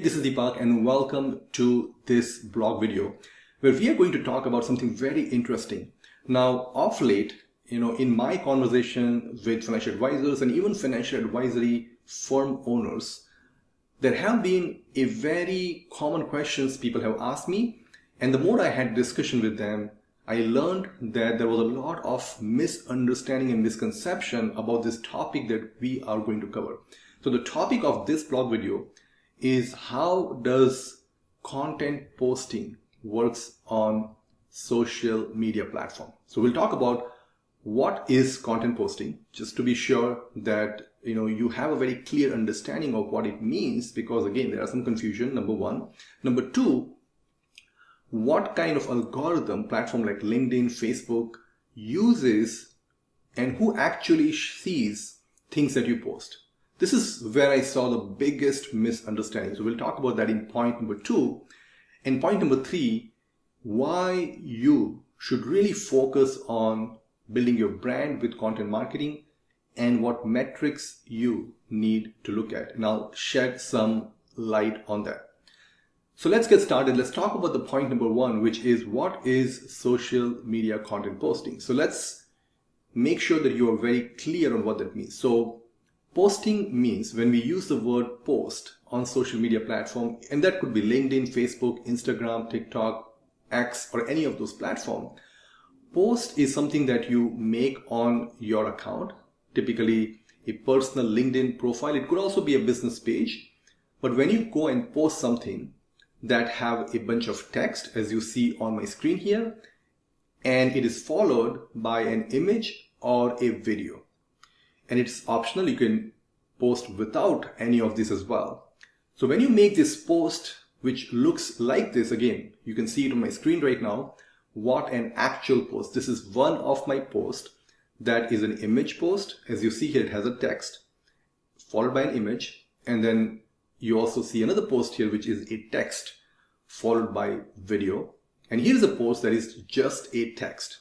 This is Deepak and welcome to this blog video where we are going to talk about something very interesting. Now, of late, in my conversation with financial advisors and even financial advisory firm owners, there have been a very common questions people have asked me, and the more I had discussion with them, I learned that there was a lot of misunderstanding and misconception about this topic that we are going to cover. So the topic of this blog video is how does content posting works on social media platform. So we'll talk about what is content posting, just to be sure that you have a very clear understanding of what it means, because again there are some confusion, number one. Number two, what kind of algorithm platform like LinkedIn, Facebook uses, and who actually sees things that you post. This is where I saw the biggest misunderstanding. So we'll talk about that in point number two. And point number three, why you should really focus on building your brand with content marketing and what metrics you need to look at. And I'll shed some light on that. So let's get started. Let's talk about the point number one, which is what is social media content posting. So let's make sure that you are very clear on what that means. So posting means when we use the word post on social media platform, and that could be LinkedIn, Facebook, Instagram, TikTok, X, or any of those platforms. Post is something that you make on your account, typically a personal LinkedIn profile. It could also be a business page. But when you go and post something that have a bunch of text, as you see on my screen here, and it is followed by an image or a video. And it's optional, you can post without any of this as well. So when you make this post, which looks like this, again, you can see it on my screen right now, what an actual post. This is one of my posts that is an image post. As you see here, it has a text followed by an image. And then you also see another post here, which is a text followed by video. And here's a post that is just a text.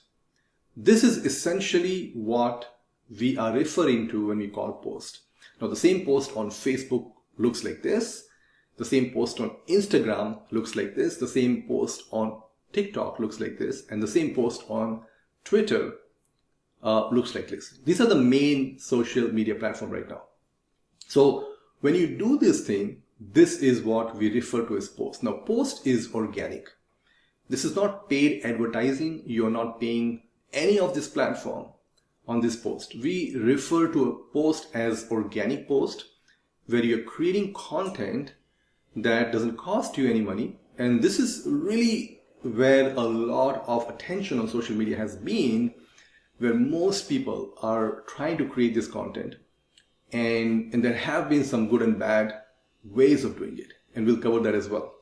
This is essentially what we are referring to when we call post. Now the same post on Facebook looks like this. The same post on Instagram looks like this. The same post on TikTok looks like this. And the same post on Twitter looks like this. These are the main social media platform right now. So when you do this thing, this is what we refer to as post. Now post is organic. This is not paid advertising. You're not paying any of this platform on this post. We refer to a post as organic post, where you're creating content that doesn't cost you any money. And this is really where a lot of attention on social media has been, where most people are trying to create this content. And there have been some good and bad ways of doing it. And we'll cover that as well.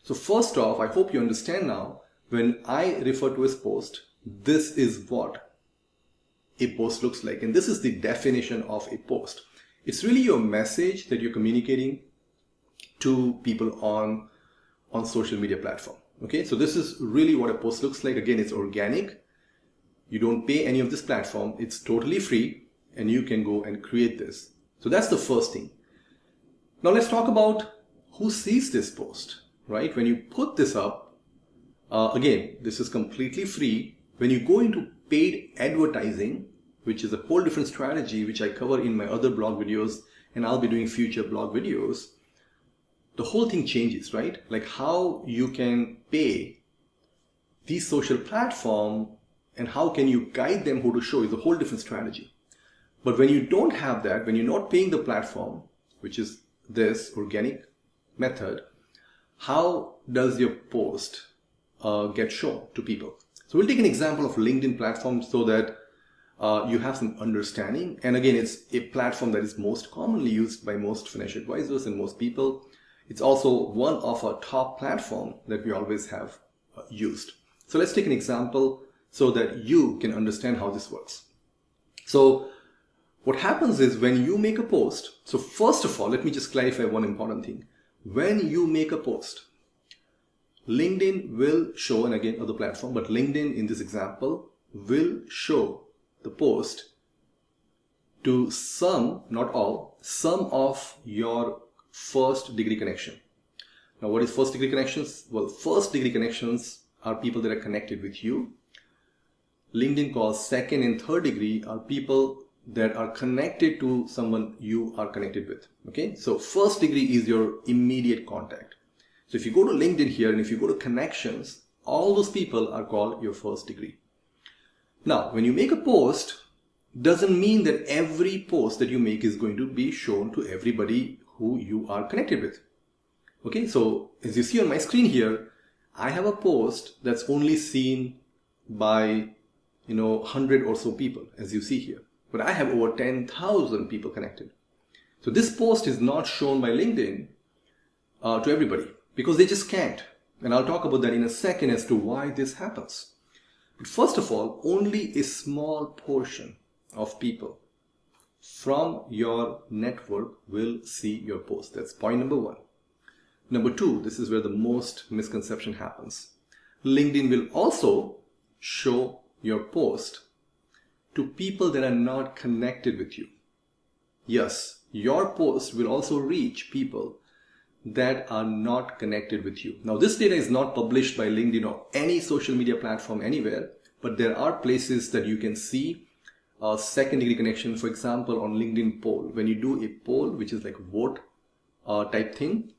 So first off, I hope you understand now, when I refer to as post, this is what a post looks like. And this is the definition of a post. It's really your message that you're communicating to people on social media platform. Okay, so this is really what a post looks like. Again, it's organic. You don't pay any of this platform. It's totally free and you can go and create this. So that's the first thing. Now let's talk about who sees this post, right? When you put this up, again, this is completely free. When you go into paid advertising, which is a whole different strategy, which I cover in my other blog videos, and I'll be doing future blog videos, the whole thing changes, right? Like how you can pay these social platform and how can you guide them who to show is a whole different strategy. But when you don't have that, when you're not paying the platform, which is this organic method, how does your post get shown to people? So we'll take an example of LinkedIn platform so that you have some understanding. And again, it's a platform that is most commonly used by most financial advisors and most people. It's also one of our top platform that we always have used. So let's take an example so that you can understand how this works. So what happens is when you make a post, so first of all, let me just clarify one important thing. When you make a post, LinkedIn will show, and again other platform, but LinkedIn in this example will show the post to some, not all, some of your first degree connection. Now, what is first degree connections? Well, first degree connections are people that are connected with you. LinkedIn calls second and third degree are people that are connected to someone you are connected with. Okay, so first degree is your immediate contact. So if you go to LinkedIn here and if you go to connections, all those people are called your first degree. Now, when you make a post, doesn't mean that every post that you make is going to be shown to everybody who you are connected with. Okay, so as you see on my screen here, I have a post that's only seen by 100 or so people, as you see here. But I have over 10,000 people connected. So this post is not shown by LinkedIn to everybody because they just can't. And I'll talk about that in a second as to why this happens. But first of all, only a small portion of people from your network will see your post. That's point number one. Number two, this is where the most misconception happens. LinkedIn will also show your post to people that are not connected with you. Yes, your post will also reach people that are not connected with you. Now, this data is not published by LinkedIn or any social media platform anywhere, but there are places that you can see a second degree connection. For example, on LinkedIn poll, when you do a poll, which is like a vote type thing,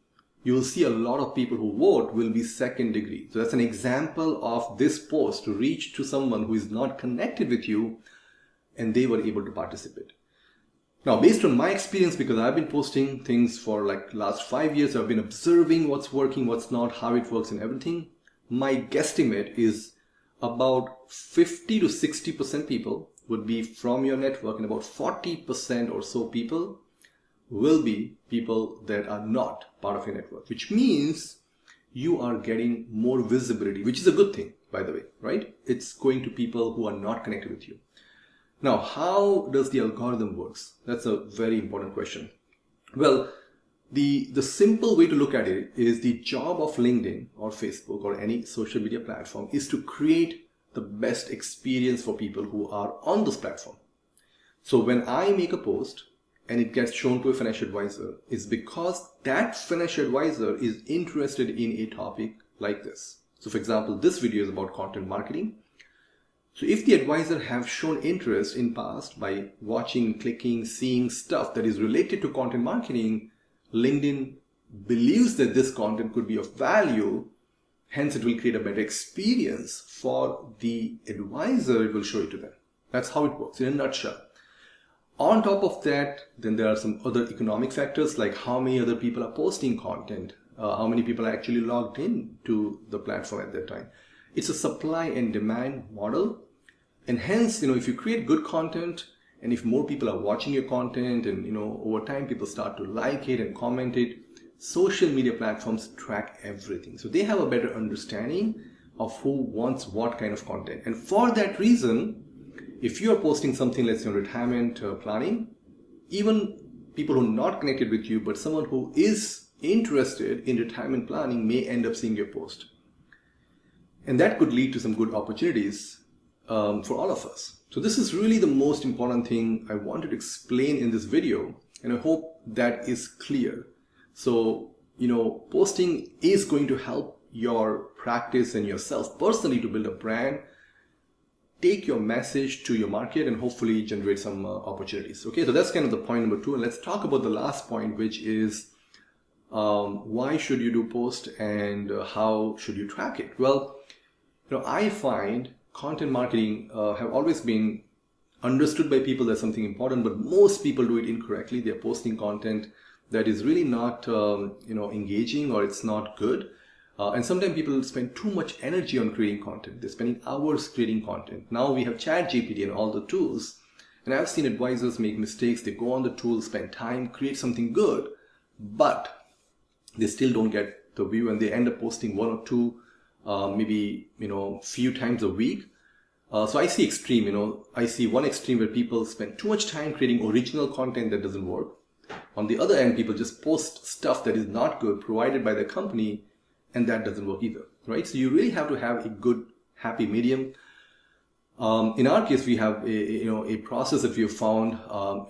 you will see a lot of people who vote will be second degree. So that's an example of this post to reach to someone who is not connected with you and they were able to participate. Now, based on my experience, because I've been posting things for like last 5 years, I've been observing what's working, what's not, how it works and everything. My guesstimate is about 50 to 60% people would be from your network and about 40% or so people will be people that are not part of your network, which means you are getting more visibility, which is a good thing, by the way, right? It's going to people who are not connected with you. Now, how does the algorithm works? That's a very important question. Well, the simple way to look at it is the job of LinkedIn or Facebook or any social media platform is to create the best experience for people who are on this platform. So when I make a post and it gets shown to a financial advisor, it's because that financial advisor is interested in a topic like this. So for example, this video is about content marketing. So if the advisor have shown interest in past by watching, clicking, seeing stuff that is related to content marketing, LinkedIn believes that this content could be of value. Hence, it will create a better experience for the advisor. It will show it to them. That's how it works in a nutshell. On top of that, then there are some other economic factors like how many other people are posting content, how many people are actually logged in to the platform at that time. It's a supply and demand model. And hence, if you create good content and if more people are watching your content and, over time people start to like it and comment it, social media platforms track everything. So they have a better understanding of who wants what kind of content. And for that reason, if you are posting something, let's say on retirement planning, even people who are not connected with you, but someone who is interested in retirement planning may end up seeing your post. And that could lead to some good opportunities for all of us. So this is really the most important thing I wanted to explain in this video, and I hope that is clear. So, posting is going to help your practice and yourself personally to build a brand, take your message to your market and hopefully generate some opportunities. Okay, so that's kind of the point number two. And let's talk about the last point, which is why should you do post and how should you track it? Well, I find content marketing have always been understood by people as something important, but most people do it incorrectly. They're posting content that is really not, engaging, or it's not good. And sometimes people spend too much energy on creating content. They're spending hours creating content. Now we have ChatGPT and all the tools. And I've seen advisors make mistakes. They go on the tools, spend time, create something good, but they still don't get the view and they end up posting one or two, maybe, few times a week. So I see extreme, I see one extreme where people spend too much time creating original content that doesn't work. On the other end, people just post stuff that is not good provided by the company, and that doesn't work either, right? So you really have to have a good, happy medium. In our case, we have a process that we have found.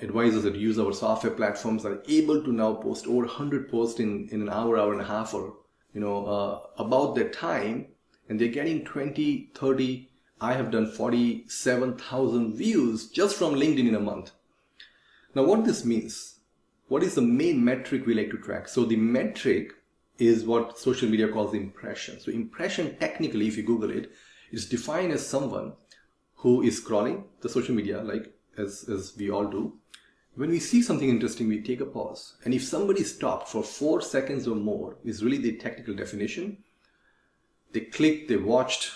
Advisors that use our software platforms are able to now post over 100 posts in an hour, hour and a half, or about their time, and they're getting 20, 30, I have done 47,000 views just from LinkedIn in a month. Now what this means, what is the main metric we like to track? So the metric is what social media calls impression. So impression, technically, if you Google it, is defined as someone who is scrolling the social media, like as we all do. When we see something interesting, we take a pause. And if somebody stopped for 4 seconds or more, is really the technical definition. They clicked, they watched.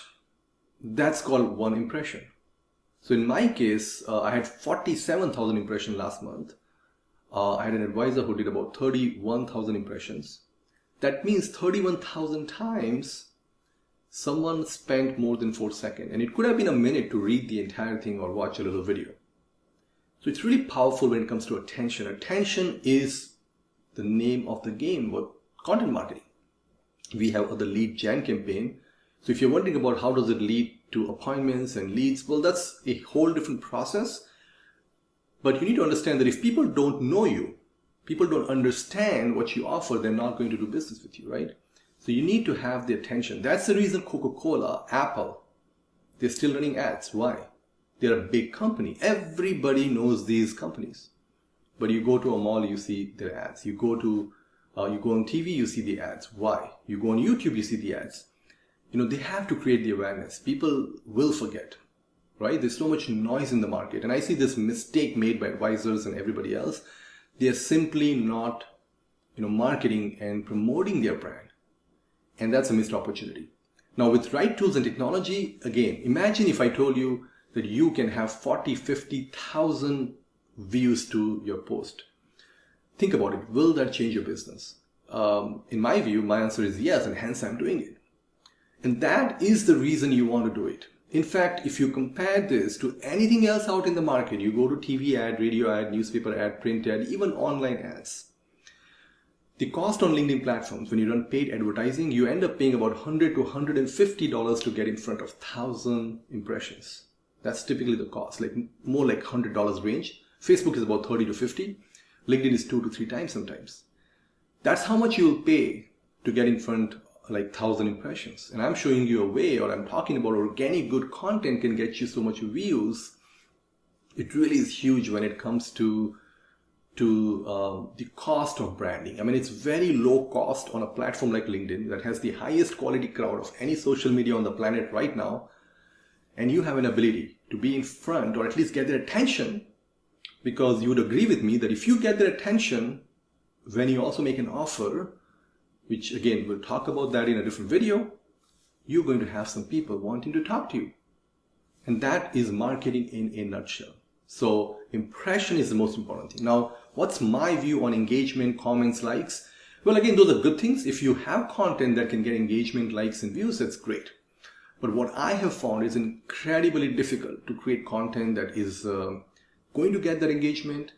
That's called one impression. So in my case, I had 47,000 impressions last month. I had an advisor who did about 31,000 impressions. That means 31,000 times someone spent more than 4 seconds. And it could have been a minute to read the entire thing or watch a little video. So it's really powerful when it comes to attention. Attention is the name of the game with content marketing. We have the lead gen campaign. So if you're wondering about how does it lead to appointments and leads, well, that's a whole different process. But you need to understand that if people don't know you, people don't understand what you offer, they're not going to do business with you, right? So you need to have the attention. That's the reason Coca-Cola, Apple, they're still running ads. Why? They're a big company. Everybody knows these companies. But you go to a mall, you see their ads. You go on TV, you see the ads. Why? You go on YouTube, you see the ads. They have to create the awareness. People will forget, right? There's so much noise in the market. And I see this mistake made by advisors and everybody else. They are simply not, marketing and promoting their brand. And that's a missed opportunity. Now with right tools and technology, again, imagine if I told you that you can have 40, 50,000 views to your post. Think about it. Will that change your business? In my view, my answer is yes, and hence I'm doing it. And that is the reason you want to do it. In fact, if you compare this to anything else out in the market, you go to TV ad, radio ad, newspaper ad, print ad, even online ads. The cost on LinkedIn platforms, when you run paid advertising, you end up paying about $100 to $150 to get in front of 1,000 impressions. That's typically the cost, more like $100 range. Facebook is about 30 to 50. LinkedIn is 2 to 3 times sometimes. That's how much you'll pay to get in front 1,000 impressions. And I'm showing you a way, or I'm talking about organic good content can get you so much views. It really is huge when it comes to the cost of branding. I mean, it's very low cost on a platform like LinkedIn that has the highest quality crowd of any social media on the planet right now. And you have an ability to be in front, or at least get their attention, because you would agree with me that if you get their attention when you also make an offer, which again, we'll talk about that in a different video, you're going to have some people wanting to talk to you. And that is marketing in a nutshell. So impression is the most important thing. Now, what's my view on engagement, comments, likes? Well, again, those are good things. If you have content that can get engagement, likes, and views, that's great. But what I have found is incredibly difficult to create content that is going to get that engagement,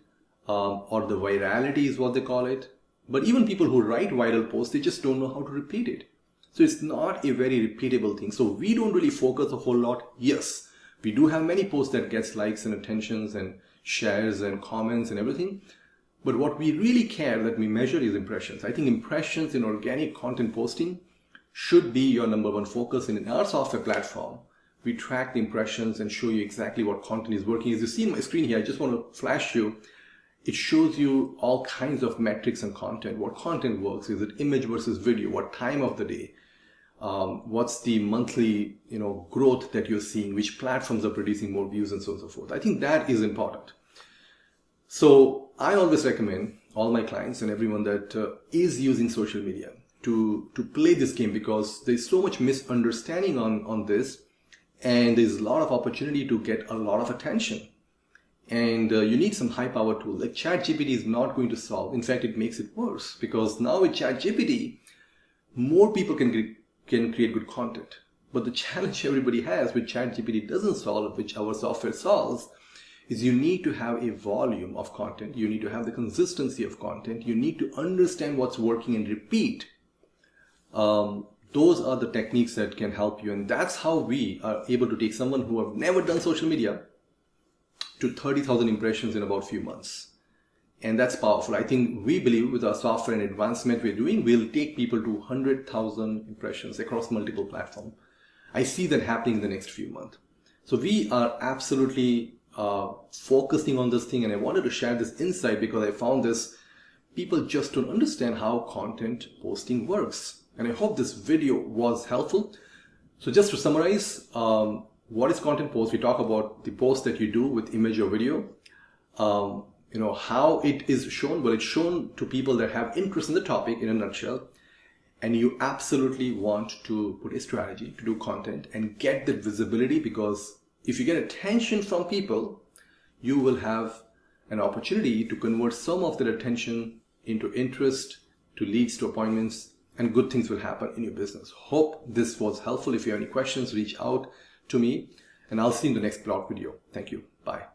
or the virality is what they call it. But even people who write viral posts, they just don't know how to repeat it. So it's not a very repeatable thing. So we don't really focus a whole lot. Yes, we do have many posts that gets likes and attentions and shares and comments and everything. But what we really care that we measure is impressions. I think impressions in organic content posting should be your number one focus. And in our software platform, we track the impressions and show you exactly what content is working. As you see on my screen here, I just want to flash you. It shows you all kinds of metrics and content. What content works? Is it image versus video? What time of the day? What's the monthly growth that you're seeing? Which platforms are producing more views and so on and so forth? I think that is important. So I always recommend all my clients and everyone that is using social media to play this game, because there's so much misunderstanding on this, and there's a lot of opportunity to get a lot of attention. And you need some high power tool. Like ChatGPT is not going to solve. In fact, it makes it worse, because now with ChatGPT, more people can create good content. But the challenge everybody has with ChatGPT doesn't solve, which our software solves, is you need to have a volume of content. You need to have the consistency of content. You need to understand what's working and repeat. Those are the techniques that can help you. And that's how we are able to take someone who have never done social media to 30,000 impressions in about a few months. And that's powerful. I think we believe with our software and advancement we're doing, we'll take people to 100,000 impressions across multiple platforms. I see that happening in the next few months. So we are absolutely focusing on this thing, and I wanted to share this insight because I found this, people just don't understand how content posting works. And I hope this video was helpful. So just to summarize, what is content post? We talk about the post that you do with image or video. How it is shown. Well, it's shown to people that have interest in the topic in a nutshell. And you absolutely want to put a strategy to do content and get that visibility, because if you get attention from people, you will have an opportunity to convert some of that attention into interest, to leads, to appointments, and good things will happen in your business. Hope this was helpful. If you have any questions, reach out to me, and I'll see you in the next blog video. Thank you. Bye.